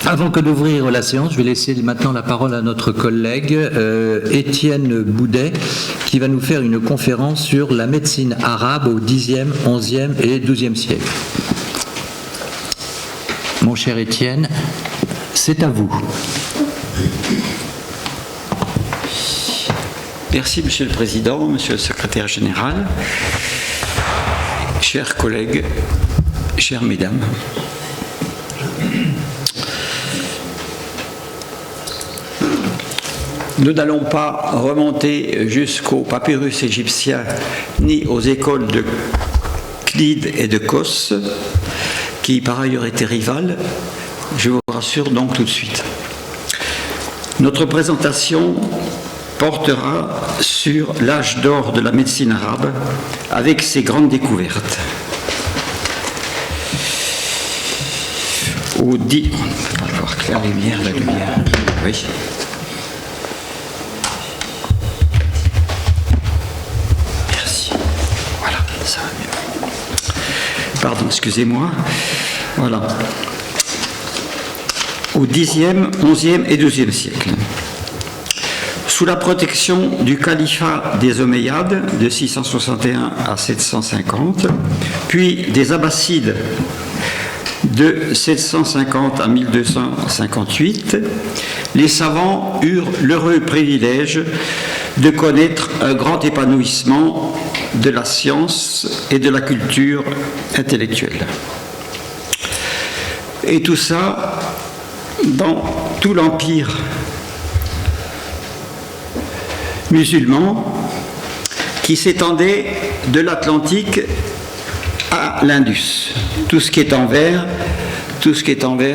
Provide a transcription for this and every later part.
Avant que d'ouvrir la séance, je vais laisser maintenant la parole à notre collègue Étienne Boudet, qui va nous faire une conférence sur la médecine arabe au Xe, XIe et XIIe siècle. Mon cher Étienne, c'est à vous. Merci, Monsieur le Président, Monsieur le Secrétaire Général, chers collègues, chères mesdames. Nous n'allons pas remonter jusqu'aux papyrus égyptiens ni aux écoles de Clyde et de Kos, qui par ailleurs étaient rivales, je vous rassure donc tout de suite. Notre présentation portera sur l'âge d'or de la médecine arabe avec ses grandes découvertes. On ne peut pas voir clair la lumière. Oui. Merci. Voilà, ça va mieux. Pardon, excusez-moi. Voilà. Au Xe, XIe et XIIe siècle. Sous la protection du califat des Omeyyades de 661 à 750, puis des Abbassides de 750 à 1258, les savants eurent l'heureux privilège de connaître un grand épanouissement de la science et de la culture intellectuelle. Et tout ça dans tout l'empire musulman qui s'étendait de l'Atlantique à l'Indus. Tout ce qui est en vert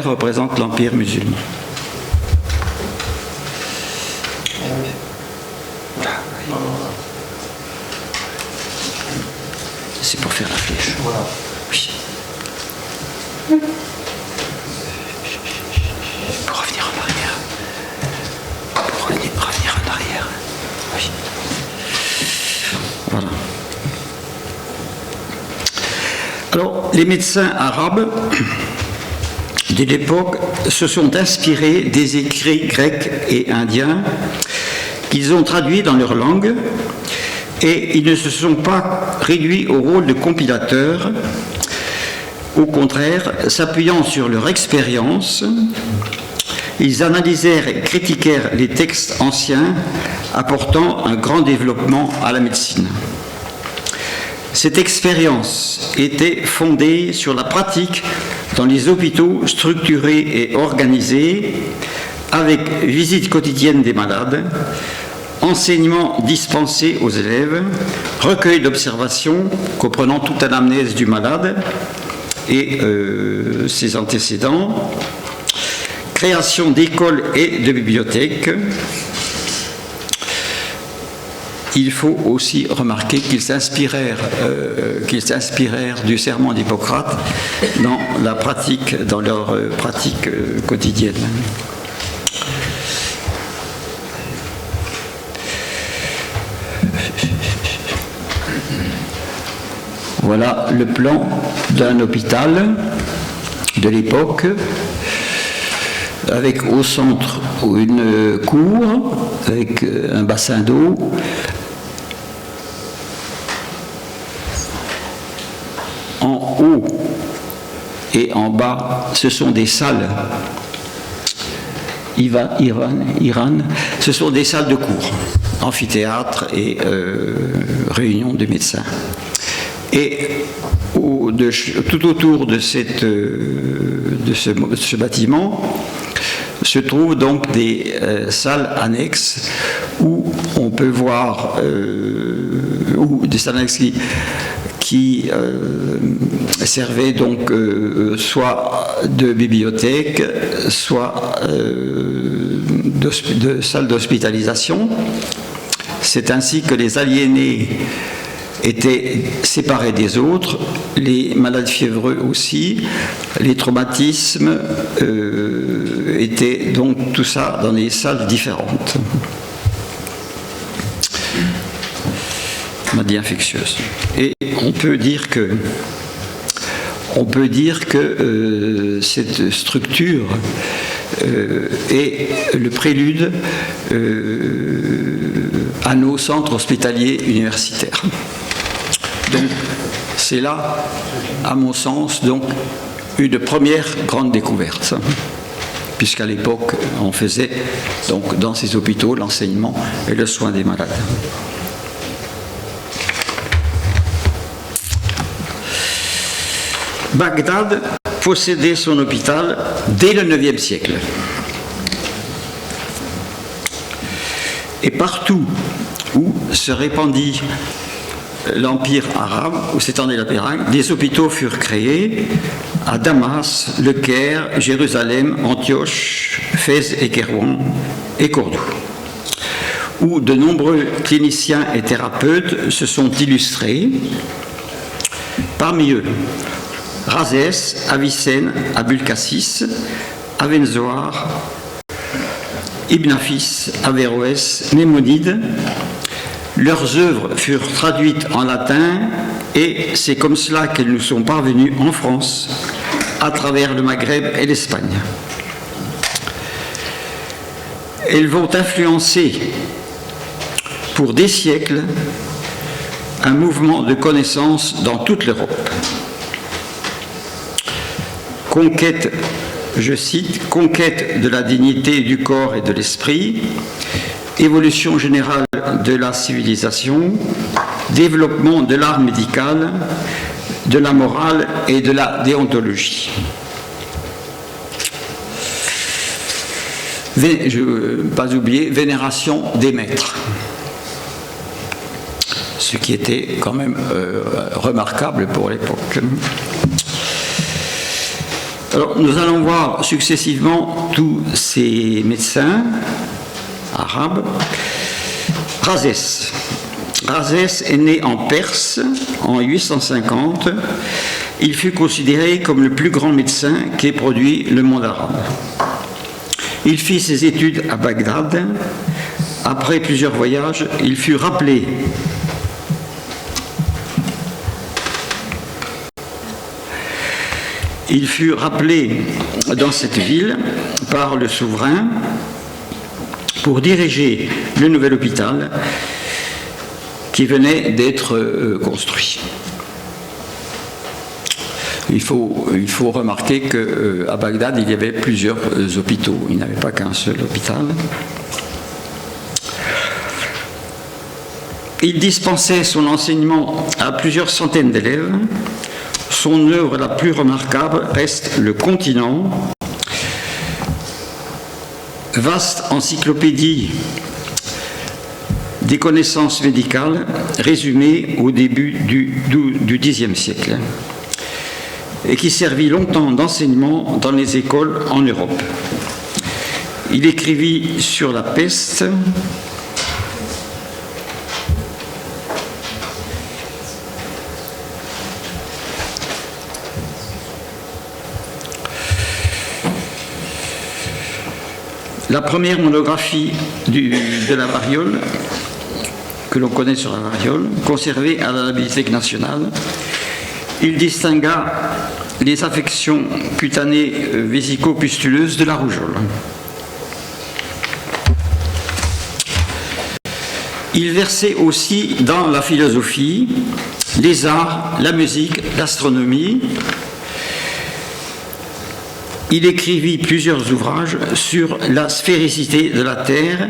représente l'empire musulman. C'est pour faire la flèche. Oui. Pour revenir en arrière. Oui. Voilà. Alors, les médecins arabes de l'époque se sont inspirés des écrits grecs et indiens qu'ils ont traduits dans leur langue, et ils ne se sont pas réduits au rôle de compilateurs. Au contraire, s'appuyant sur leur expérience, ils analysèrent et critiquèrent les textes anciens, apportant un grand développement à la médecine. Cette expérience était fondée sur la pratique dans les hôpitaux structurés et organisés, avec visite quotidienne des malades, enseignements dispensés aux élèves, recueil d'observations comprenant toute l'anamnèse du malade et ses antécédents, création d'écoles et de bibliothèques. Il faut aussi remarquer qu'ils s'inspirèrent du serment d'Hippocrate dans leur pratique quotidienne. Voilà le plan d'un hôpital de l'époque, avec au centre une cour avec un bassin d'eau. En haut et en bas, ce sont des salles. Iran, ce sont des salles de cours, amphithéâtre et réunions de médecins. Et tout autour de ce bâtiment se trouvent donc des salles annexes où on peut voir, ou des salles annexes qui servaient donc soit de bibliothèque, soit de salles d'hospitalisation. C'est ainsi que les aliénés étaient séparés des autres, les malades fiévreux aussi, les traumatismes étaient donc tout ça dans des salles différentes. Maladie infectieuse. Et on peut dire que cette structure est le prélude à nos centres hospitaliers universitaires. Donc, c'est là, à mon sens, donc, une première grande découverte, puisqu'à l'époque, on faisait donc, dans ces hôpitaux l'enseignement et le soin des malades. Bagdad possédait son hôpital dès le IXe siècle. Et partout où se répandit l'Empire arabe, où s'étendait la Péringue, des hôpitaux furent créés à Damas, Le Caire, Jérusalem, Antioche, Fès et Kairouan et Cordoue, où de nombreux cliniciens et thérapeutes se sont illustrés. Parmi eux, Rhazès, Avicenne, Abulcassis, Avenzoar, Ibn Nafis, Averroès, Mémonide. Leurs œuvres furent traduites en latin et c'est comme cela qu'elles nous sont parvenues en France, à travers le Maghreb et l'Espagne. Elles vont influencer pour des siècles un mouvement de connaissance dans toute l'Europe. Conquête, je cite, conquête de la dignité du corps et de l'esprit, évolution générale de la civilisation, développement de l'art médical, de la morale et de la déontologie. Pas oublier, vénération des maîtres. Ce qui était quand même remarquable pour l'époque. Alors, nous allons voir successivement tous ces médecins arabes. Rhazès. Rhazès est né en Perse en 850. Il fut considéré comme le plus grand médecin qu'ait produit le monde arabe. Il fit ses études à Bagdad. Après plusieurs voyages, il fut rappelé dans cette ville par le souverain pour diriger le nouvel hôpital qui venait d'être construit. Il faut remarquer qu'à Bagdad, il y avait plusieurs hôpitaux. Il n'y avait pas qu'un seul hôpital. Il dispensait son enseignement à plusieurs centaines d'élèves. Son œuvre la plus remarquable reste Le Continent, vaste encyclopédie des connaissances médicales résumée au début du Xe siècle et qui servit longtemps d'enseignement dans les écoles en Europe. Il écrivit sur la peste, la première monographie de la variole, que l'on connaît sur la variole, conservée à la Bibliothèque nationale. Il distingua les affections cutanées vésico-pustuleuses de la rougeole. Il versait aussi dans la philosophie, les arts, la musique, l'astronomie. Il écrivit plusieurs ouvrages sur la sphéricité de la Terre.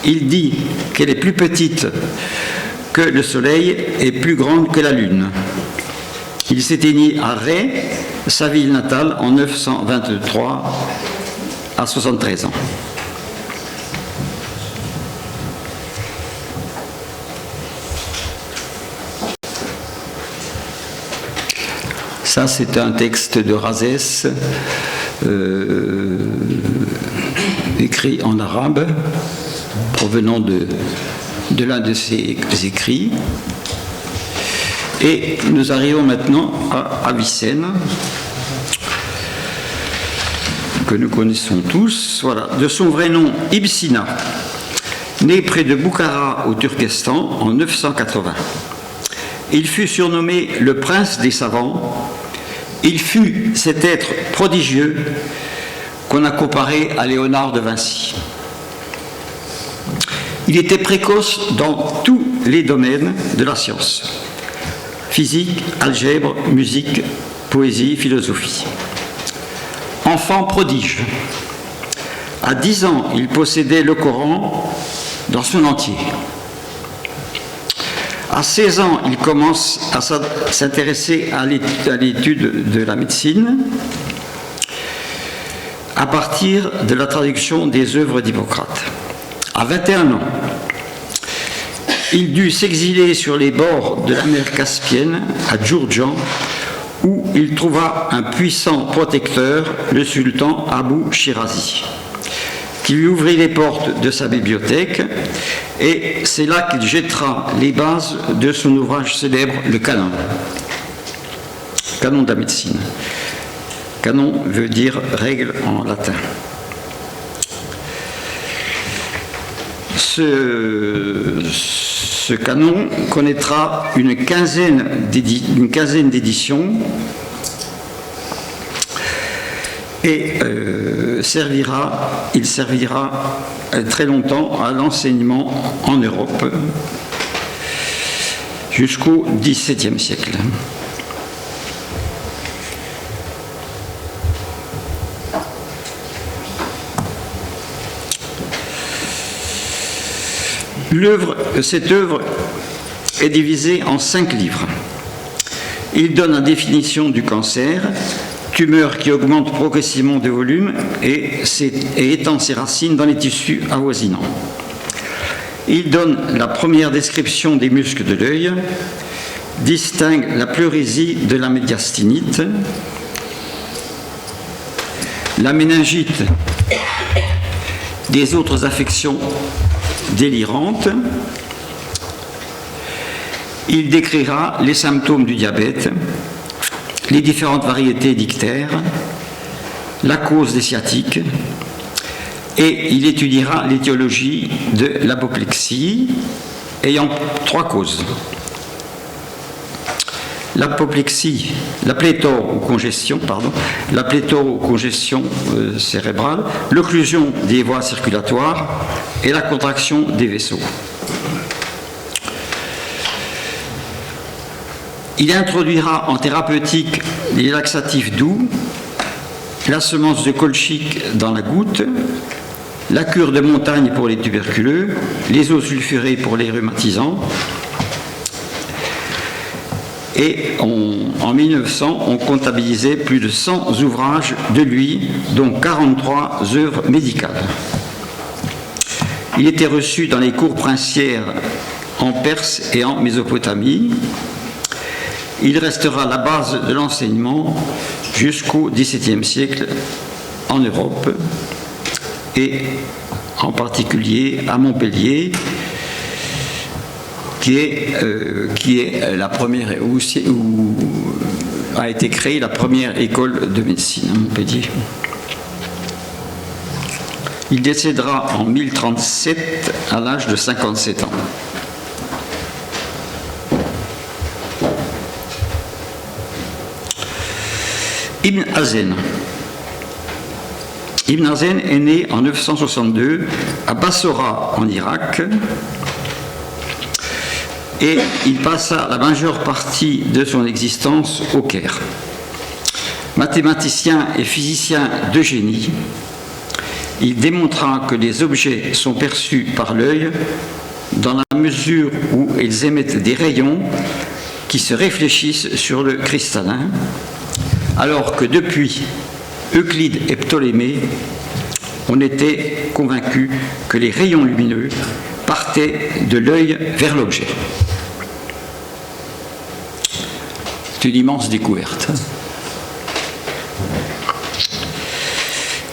Il dit qu'elle est plus petite que le Soleil et plus grande que la Lune. Il s'éteignit à Ré, sa ville natale, en 923, à 73 ans. Ça, c'est un texte de Rhazès, écrit en arabe, provenant de l'un de ses écrits. Et nous arrivons maintenant à Avicenne, que nous connaissons tous. Voilà. De son vrai nom, Ibn Sina, né près de Boukhara au Turkestan en 980. Il fut surnommé le prince des savants. Il fut cet être prodigieux qu'on a comparé à Léonard de Vinci. Il était précoce dans tous les domaines de la science: physique, algèbre, musique, poésie, philosophie. Enfant prodige. À 10 ans, il possédait le Coran dans son entier. À 16 ans, il commence à s'intéresser à l'étude de la médecine à partir de la traduction des œuvres d'Hippocrate. À 21 ans, il dut s'exiler sur les bords de la mer Caspienne, à Djourdjan, où il trouva un puissant protecteur, le sultan Abou Shirazi, qui lui ouvrit les portes de sa bibliothèque, et c'est là qu'il jettera les bases de son ouvrage célèbre, le Canon. Canon de la médecine. Canon veut dire règle en latin. Ce canon connaîtra une quinzaine d'éditions et il servira très longtemps à l'enseignement en Europe jusqu'au XVIIe siècle. Cette œuvre est divisée en 5 livres. Il donne la définition du cancer, tumeur qui augmente progressivement de volume et étend ses racines dans les tissus avoisinants. Il donne la première description des muscles de l'œil, distingue la pleurésie de la médiastinite, la méningite des autres affections délirantes. Il décrira les symptômes du diabète, les différentes variétés d'ictères, la cause des sciatiques, et il étudiera l'étiologie de l'apoplexie ayant 3 causes. L'apoplexie, la pléthore ou congestion cérébrale, l'occlusion des voies circulatoires et la contraction des vaisseaux. Il introduira en thérapeutique les laxatifs doux, la semence de colchique dans la goutte, la cure de montagne pour les tuberculeux, les eaux sulfurées pour les rhumatisants. Et en 1900, on comptabilisait plus de 100 ouvrages de lui, dont 43 œuvres médicales. Il était reçu dans les cours princières en Perse et en Mésopotamie. Il restera la base de l'enseignement jusqu'au XVIIe siècle en Europe, et en particulier à Montpellier, qui est la première, où a été créée la première école de médecine à Montpellier. Il décédera en 1037 à l'âge de 57 ans. Ibn Hazen. Ibn Hazen est né en 962 à Bassora en Irak, et il passa la majeure partie de son existence au Caire. Mathématicien et physicien de génie, il démontra que les objets sont perçus par l'œil dans la mesure où ils émettent des rayons qui se réfléchissent sur le cristallin, alors que depuis Euclide et Ptolémée, on était convaincu que les rayons lumineux partaient de l'œil vers l'objet. C'est une immense découverte.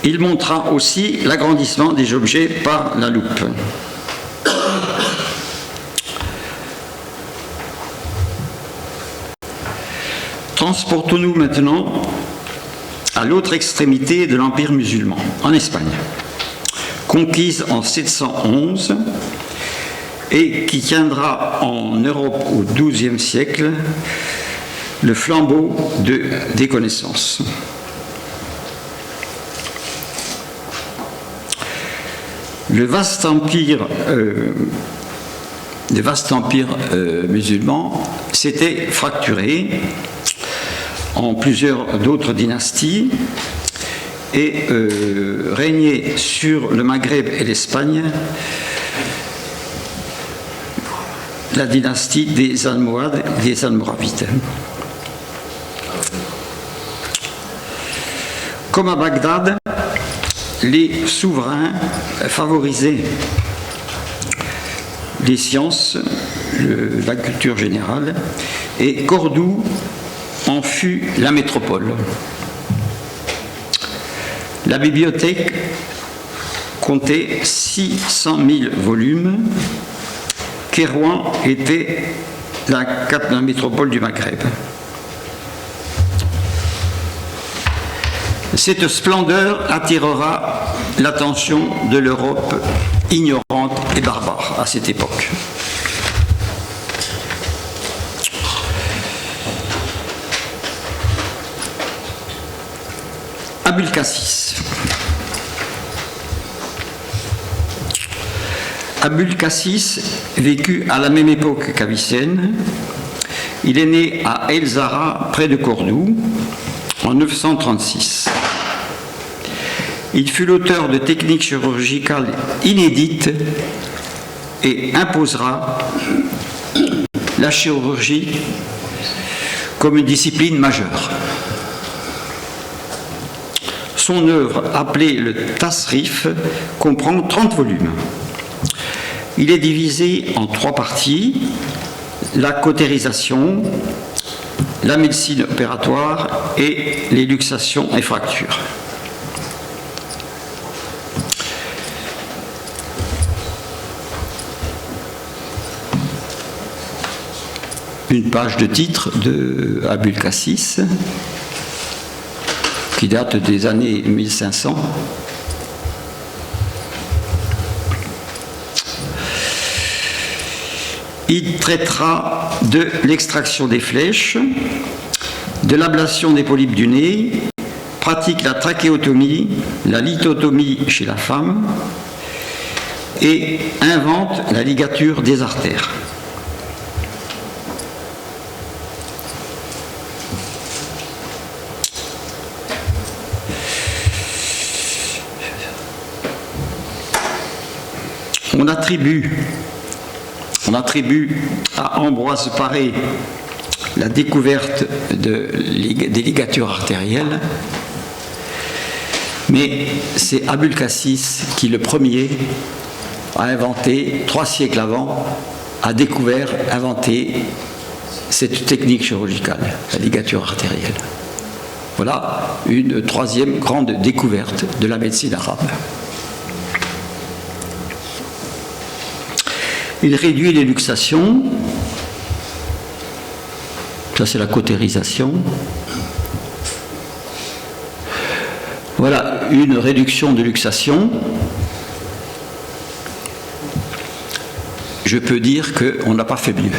Il montra aussi l'agrandissement des objets par la loupe. Transportons-nous maintenant à l'autre extrémité de l'Empire musulman, en Espagne, conquise en 711 et qui tiendra en Europe au XIIe siècle le flambeau des connaissances. le vaste empire musulman s'était fracturé en plusieurs d'autres dynasties et régnait sur le Maghreb et l'Espagne la dynastie des Almohades et des Almoravides. Comme à Bagdad, les souverains favorisaient les sciences, la culture générale, et Cordoue en fut la métropole. La bibliothèque comptait 600 000 volumes. Kérouan était la métropole du Maghreb. Cette splendeur attirera l'attention de l'Europe ignorante et barbare à cette époque. Abulcasis. Abulcasis vécut à la même époque qu'Avicenne. Il est né à El Zara, près de Cordoue, en 936. Il fut l'auteur de techniques chirurgicales inédites et imposera la chirurgie comme une discipline majeure. Son œuvre, appelée le Tasrif, comprend 30 volumes. Il est divisé en 3 parties: la cautérisation, la médecine opératoire et les luxations et fractures. Une page de titre de Abulcasis qui date des années 1500. Il traitera de l'extraction des flèches, de l'ablation des polypes du nez, pratique la trachéotomie, la lithotomie chez la femme et invente la ligature des artères. On attribue à Ambroise Paré la découverte des ligatures artérielles, mais c'est Abulcasis qui, le premier, a inventé, 3 siècles avant, inventé cette technique chirurgicale, la ligature artérielle. Voilà une 3e grande découverte de la médecine arabe. Il réduit les luxations, ça c'est la cautérisation. Voilà une réduction de luxation. Je peux dire qu'on n'a pas fait mieux.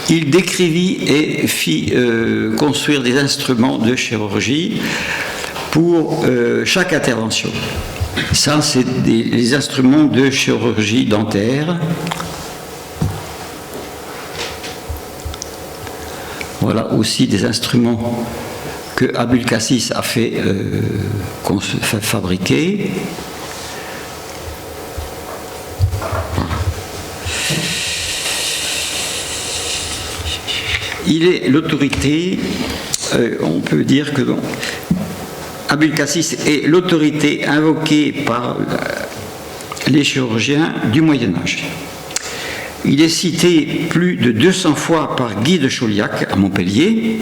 Il décrivit et fit construire des instruments de chirurgie pour chaque intervention. Ça, c'est les instruments de chirurgie dentaire. Voilà aussi des instruments que Abulcasis a fait fabriquer. Il est l'autorité, on peut dire que Abulcasis est l'autorité invoquée par les chirurgiens du Moyen-Âge. Il est cité plus de 200 fois par Guy de Chauliac à Montpellier.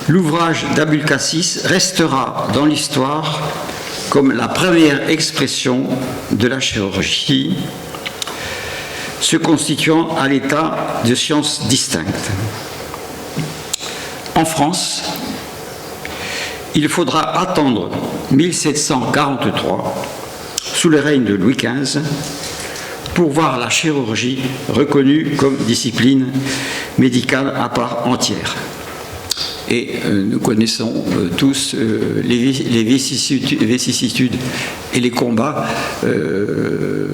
L'ouvrage d'Abulcasis restera dans l'histoire comme la première expression de la chirurgie, se constituant à l'état de science distincte. En France, il faudra attendre 1743, sous le règne de Louis XV, pour voir la chirurgie reconnue comme discipline médicale à part entière. Et nous connaissons tous les vicissitudes et les combats que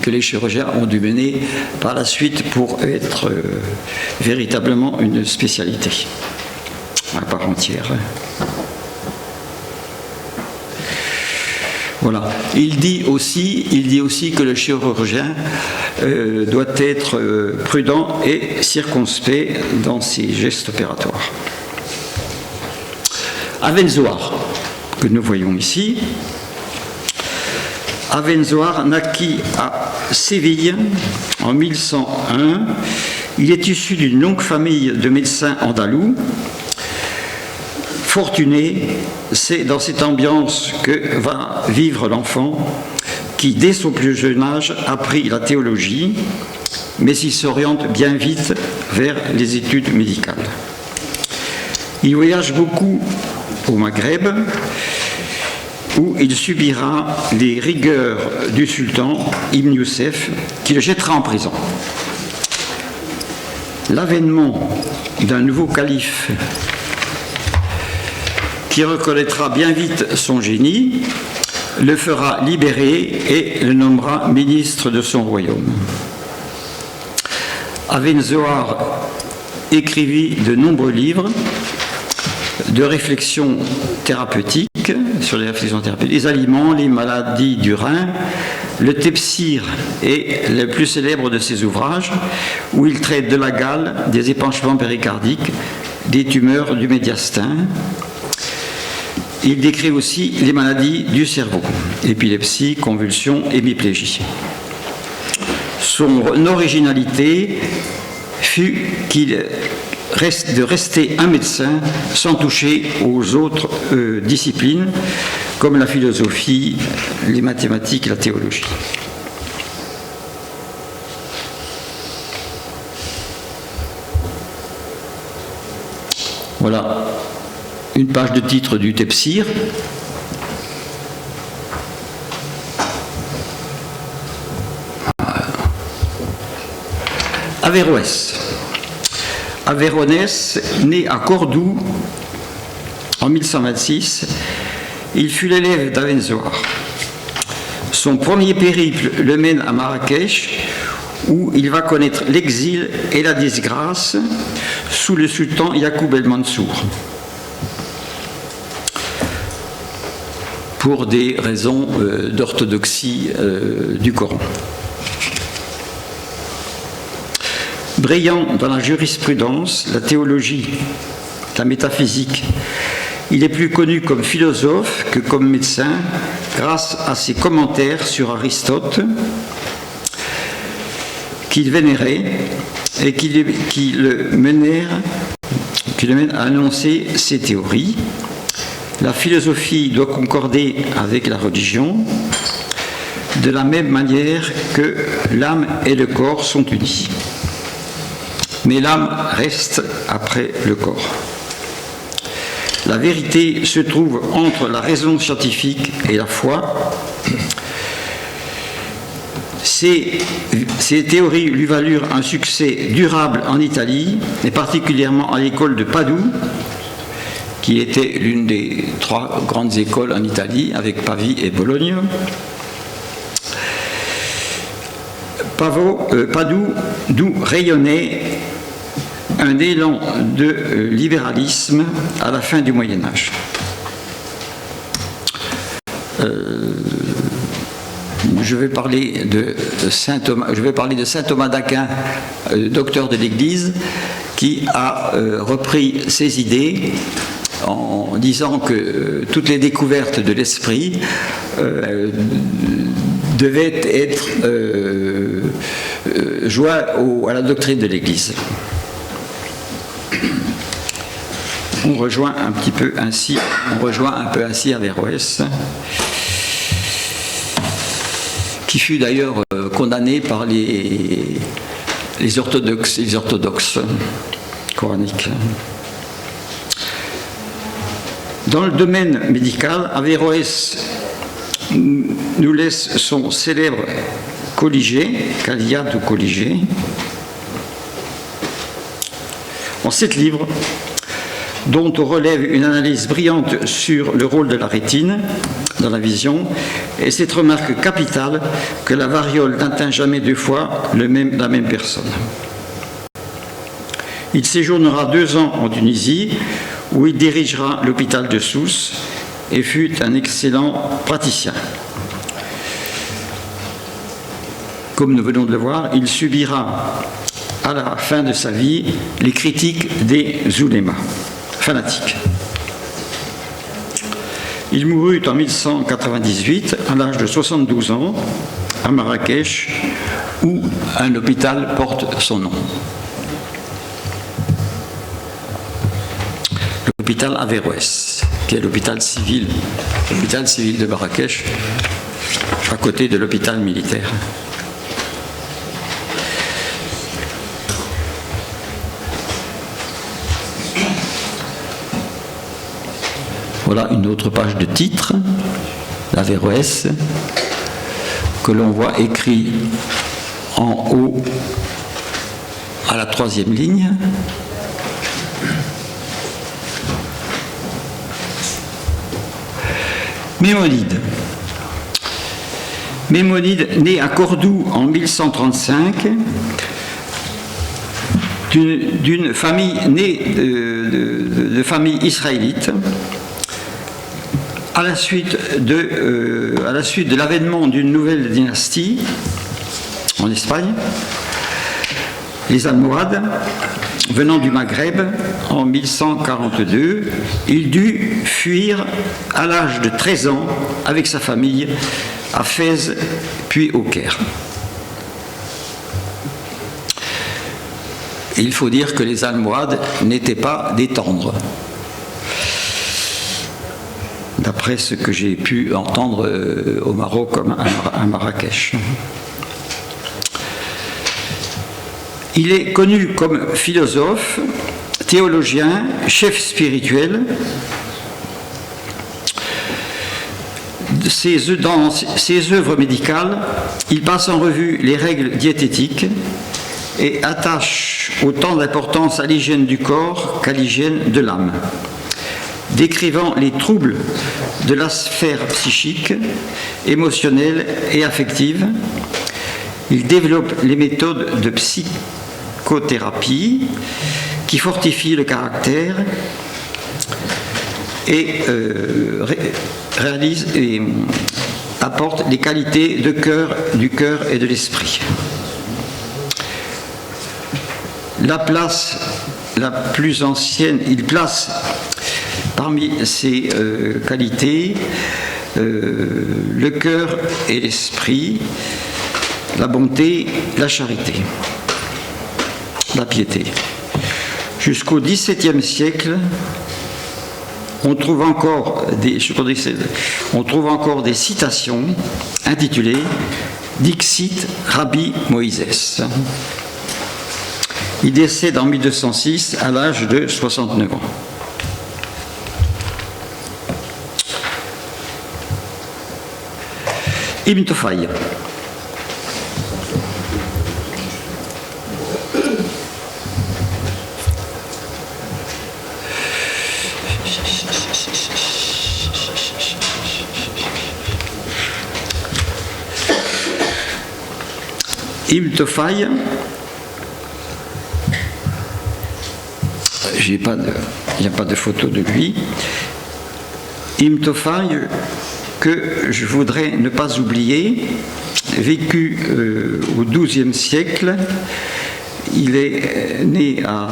les chirurgiens ont dû mener par la suite pour être véritablement une spécialité à part entière. Voilà. Il dit aussi que le chirurgien doit être prudent et circonspect dans ses gestes opératoires. Avenzoar, que nous voyons ici. Avenzoar naquit à Séville en 1101. Il est issu d'une longue famille de médecins andalous. Fortuné, c'est dans cette ambiance que va vivre l'enfant qui, dès son plus jeune âge, apprit la théologie, mais il s'oriente bien vite vers les études médicales. Il voyage beaucoup au Maghreb, où il subira les rigueurs du sultan Ibn Youssef, qui le jettera en prison. L'avènement d'un nouveau calife qui reconnaîtra bien vite son génie, le fera libérer et le nommera ministre de son royaume. Avenzoar écrivit de nombreux livres de réflexions thérapeutiques, sur les réflexions thérapeutiques, les aliments, les maladies du rein. Le Tepsir est le plus célèbre de ses ouvrages, où il traite de la gale, des épanchements péricardiques, des tumeurs du médiastin. Il décrit aussi les maladies du cerveau, épilepsie, convulsions, hémiplégie. Son originalité fut de rester un médecin sans toucher aux autres disciplines, comme la philosophie, les mathématiques et la théologie. Voilà une page de titre du Tepsir. Averroès. Averroès, né à Cordoue en 1126, il fut l'élève d'Avenzoar. Son premier périple le mène à Marrakech, où il va connaître l'exil et la disgrâce sous le sultan Yacoub el-Mansour, pour des raisons d'orthodoxie du Coran. Brillant dans la jurisprudence, la théologie, la métaphysique, il est plus connu comme philosophe que comme médecin grâce à ses commentaires sur Aristote qu'il vénérait et qui le mènent à annoncer ses théories. La philosophie doit concorder avec la religion, de la même manière que l'âme et le corps sont unis. Mais l'âme reste après le corps. La vérité se trouve entre la raison scientifique et la foi. Ces théories lui valurent un succès durable en Italie, et particulièrement à l'école de Padoue, qui était l'une des 3 grandes écoles en Italie, avec Pavie et Bologne. Padoue, d'où rayonnait un élan de libéralisme à la fin du Moyen-Âge. Je vais parler de saint Thomas d'Aquin, docteur de l'Église, qui a repris ses idées en disant que toutes les découvertes de l'esprit devaient être jointes à la doctrine de l'Église. On rejoint un peu ainsi Averroès, qui fut d'ailleurs condamné par les orthodoxes coraniques. Dans le domaine médical, Averroès nous laisse son célèbre colligé, Caliade ou colligé. en 7 livres, dont on relève une analyse brillante sur le rôle de la rétine dans la vision, et cette remarque capitale que la variole n'atteint jamais 2 fois la même personne. Il séjournera 2 ans en Tunisie, où il dirigera l'hôpital de Sousse et fut un excellent praticien. Comme nous venons de le voir, il subira à la fin de sa vie les critiques des oulémas, fanatiques. Il mourut en 1198, à l'âge de 72 ans, à Marrakech, où un hôpital porte son nom. L'hôpital Averroès, qui est l'hôpital civil de Marrakech, à côté de l'hôpital militaire. Voilà une autre page de titre, l'Averroès, que l'on voit écrit en haut à la 3e ligne. Mémonide, né à Cordoue en 1135, d'une famille née de famille israélite. À la suite de l'avènement d'une nouvelle dynastie en Espagne, les Almohades, venant du Maghreb en 1142, il dut fuir à l'âge de 13 ans avec sa famille à Fès puis au Caire. Il faut dire que les Almohades n'étaient pas des tendres, d'après ce que j'ai pu entendre au Maroc, à Marrakech. Il est connu comme philosophe, théologien, chef spirituel. Dans ses œuvres médicales, il passe en revue les règles diététiques et attache autant d'importance à l'hygiène du corps qu'à l'hygiène de l'âme, décrivant les troubles de la sphère psychique, émotionnelle et affective. Il développe les méthodes de psychothérapie qui fortifient le caractère et réalise et apporte les qualités du cœur et de l'esprit. La place la plus ancienne, il place parmi ces qualités le cœur et l'esprit, la bonté, la charité, la piété. Jusqu'au XVIIe siècle, on trouve encore des citations intitulées Dixit Rabbi Moïse. Il décède en 1206 à l'âge de 69 ans. Ibn Tufayl. Ibn Tufayl, il n'y a pas de photo de lui. Ibn Tufayl, que je voudrais ne pas oublier, vécu au XIIe siècle. Il est né à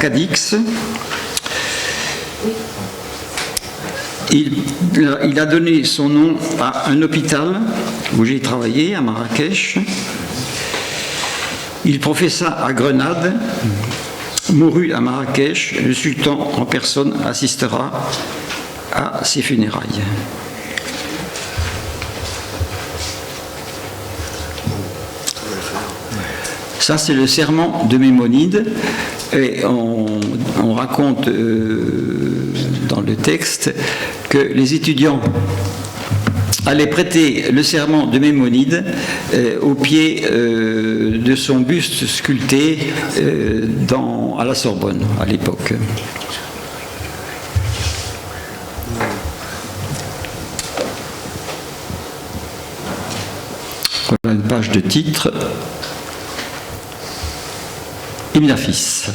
Cadix. Il a donné son nom à un hôpital où j'ai travaillé, à Marrakech. Il professa à Grenade, mourut à Marrakech. Le sultan en personne assistera à ses funérailles. Ça, c'est le serment de Mémonide. Et on raconte dans le texte que les étudiants allait prêter le serment de Mémonide au pied de son buste sculpté à la Sorbonne à l'époque. Voilà une page de titre. Ibn Nafis.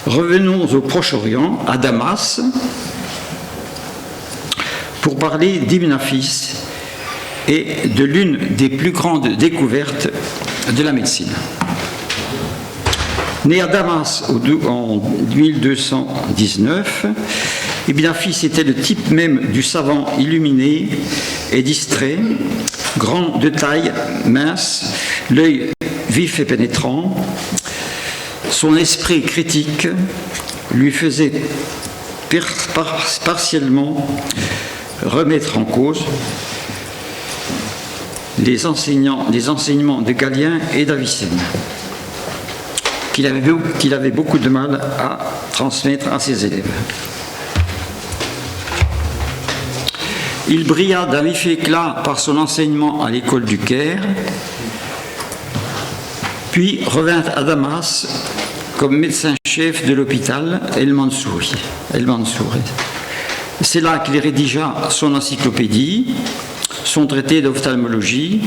Revenons au Proche-Orient, à Damas, pour parler d'Ibn Nafis et de l'une des plus grandes découvertes de la médecine. Né à Damas en 1219, Ibn Nafis était le type même du savant illuminé et distrait, grand de taille, mince, l'œil vif et pénétrant. Son esprit critique lui faisait partiellement remettre en cause les enseignements de Galien et d'Avicenne, qu'il avait beaucoup de mal à transmettre à ses élèves. Il brilla d'un vif éclat par son enseignement à l'école du Caire, puis revint à Damas comme médecin-chef de l'hôpital El-Mansouri. C'est là qu'il rédigea son encyclopédie, son traité d'ophtalmologie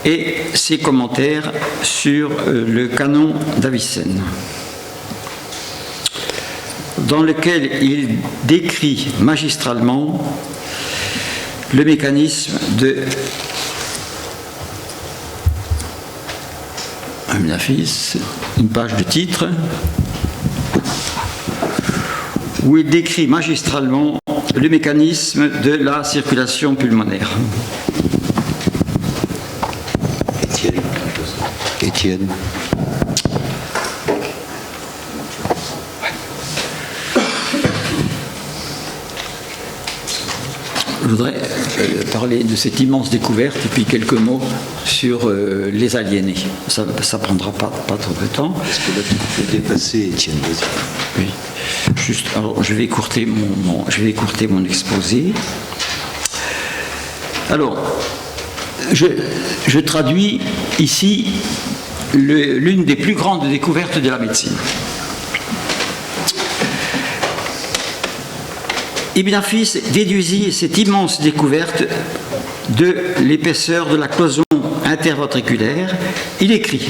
et ses commentaires sur le canon d'Avicenne, dans lequel il décrit magistralement le mécanisme de Ibn Nafis, une page de titre, où il décrit magistralement le mécanisme de la circulation pulmonaire. Étienne. Je voudrais parler de cette immense découverte et puis quelques mots sur les aliénés. Ça ne prendra pas trop de temps. Est-ce que là tu peux dépasser, Étienne? Oui. Juste, alors, je vais écourter mon exposé. Alors, je traduis ici l'une des plus grandes découvertes de la médecine. Ibn Nafis déduisit cette immense découverte de l'épaisseur de la cloison interventriculaire. Il écrit: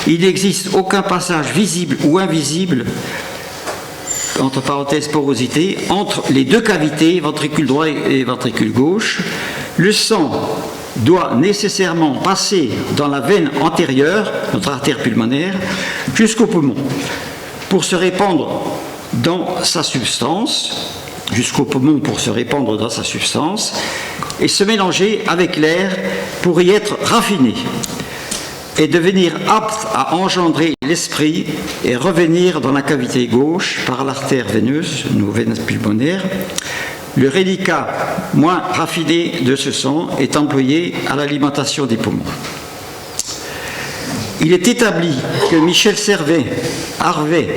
il n'existe aucun passage visible ou invisible, entre parenthèses porosité, entre les deux cavités, ventricule droit et ventricule gauche. Le sang doit nécessairement passer dans la veine antérieure, notre artère pulmonaire, jusqu'au poumon, pour se répandre dans sa substance, et se mélanger avec l'air pour y être raffiné, et devenir apte à engendrer l'esprit et revenir dans la cavité gauche par l'artère veineuse, nos veines pulmonaires. Le reliquat moins raffiné de ce sang est employé à l'alimentation des poumons. Il est établi que Michel Servet, Harvey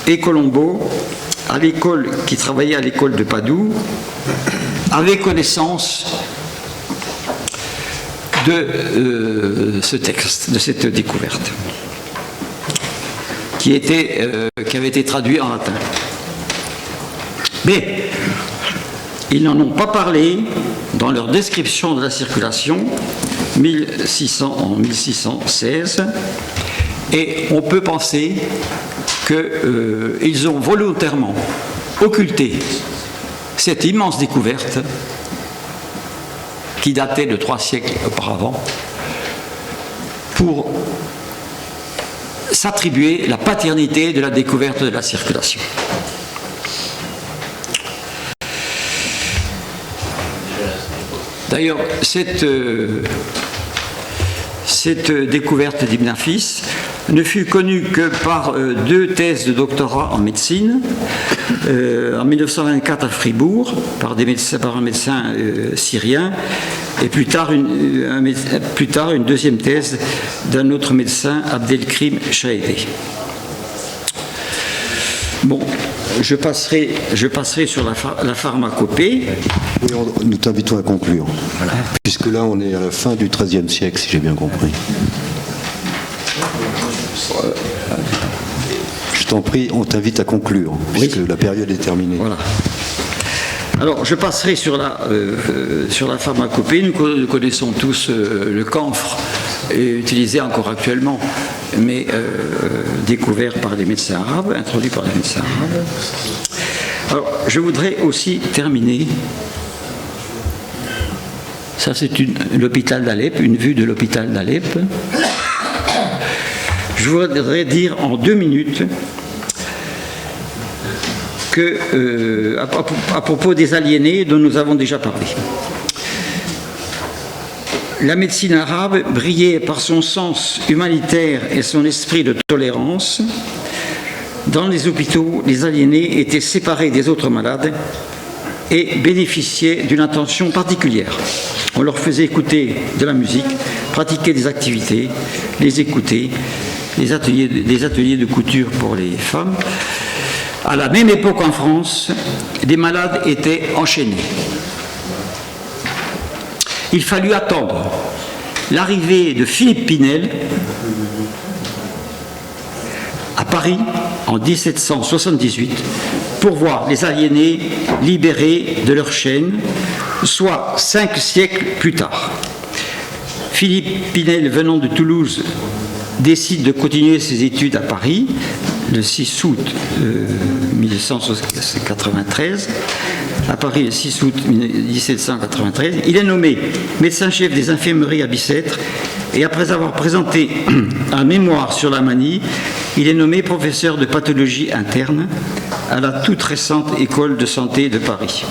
et Colombo, qui travaillaient à l'école de Padoue, avaient connaissance de ce texte, de cette découverte, qui avait été traduit en latin. Mais ils n'en ont pas parlé dans leur description de la circulation en 1616, et on peut penser qu'ils ont volontairement occulté cette immense découverte qui datait de 3 siècles auparavant pour s'attribuer la paternité de la découverte de la circulation. D'ailleurs, cette découverte d'Ibn Nafis ne fut connue que par 2 thèses de doctorat en médecine, en 1924 à Fribourg, par un médecin syrien, et plus tard une 2e thèse d'un autre médecin, Abdelkrim Shahedi. Bon, je passerai sur la pharmacopée. Oui, nous t'invitons à conclure. Voilà. Puisque là, on est à la fin du XIIIe siècle, si j'ai bien compris. Je t'en prie, on t'invite à conclure, puisque la période est terminée. Voilà. Alors, je passerai sur la pharmacopée. Nous connaissons tous le camphre, utilisé encore actuellement, mais découvert par les médecins arabes, introduit par les médecins arabes. Alors, je voudrais aussi terminer. Ça, c'est l'hôpital d'Alep, une vue de l'hôpital d'Alep. Je voudrais dire en 2 minutes que, à propos des aliénés dont nous avons déjà parlé. La médecine arabe brillait par son sens humanitaire et son esprit de tolérance. Dans les hôpitaux, les aliénés étaient séparés des autres malades et bénéficiaient d'une attention particulière. On leur faisait écouter de la musique, pratiquer des activités, les écouter, des ateliers de couture pour les femmes. À la même époque en France, les malades étaient enchaînés. Il fallut attendre l'arrivée de Philippe Pinel à Paris en 1778 pour voir les aliénés libérés de leur chaîne, soit 5 siècles plus tard. Philippe Pinel, venant de Toulouse, décide de continuer ses études à Paris le 6 août 1793. À Paris, le 6 août 1793, il est nommé médecin-chef des infirmeries à Bicêtre et après avoir présenté un mémoire sur la manie, il est nommé professeur de pathologie interne à la toute récente école de santé de Paris,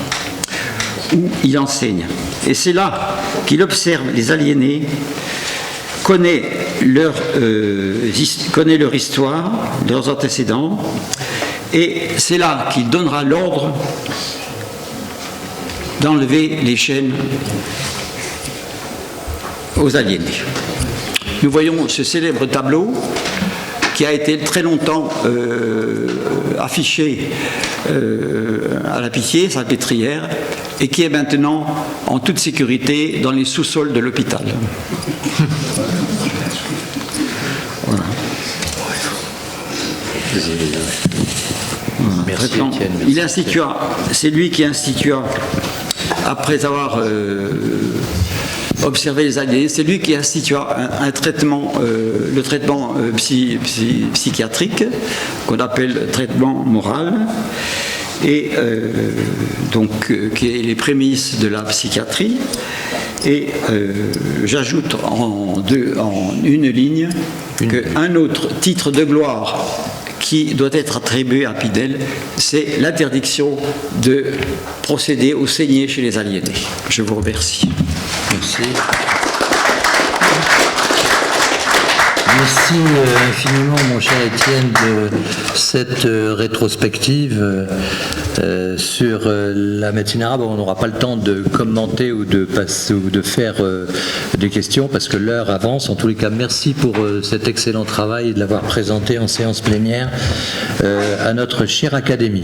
où il enseigne. Et c'est là qu'il observe les aliénés, connaît leur histoire, leurs antécédents, et c'est là qu'il donnera l'ordre d'enlever les chaînes aux aliénés. Nous voyons ce célèbre tableau qui a été très longtemps affiché à la Pitié, Salpêtrière, et qui est maintenant en toute sécurité dans les sous-sols de l'hôpital. Voilà. Merci, il institua, c'est lui qui institua, après avoir observé les aliénés, c'est lui qui institua un traitement, le traitement psychiatrique, qu'on appelle traitement moral, et donc qui est les prémices de la psychiatrie. Et j'ajoute en une ligne qu'un autre titre de gloire qui doit être attribué à Pinel, c'est l'interdiction de procéder au saigné chez les aliénés. Je vous remercie. Merci. Merci infiniment, mon cher Étienne, de cette rétrospective sur la médecine arabe. On n'aura pas le temps de commenter ou de faire des questions parce que l'heure avance. En tous les cas, merci pour cet excellent travail et de l'avoir présenté en séance plénière à notre chère Académie.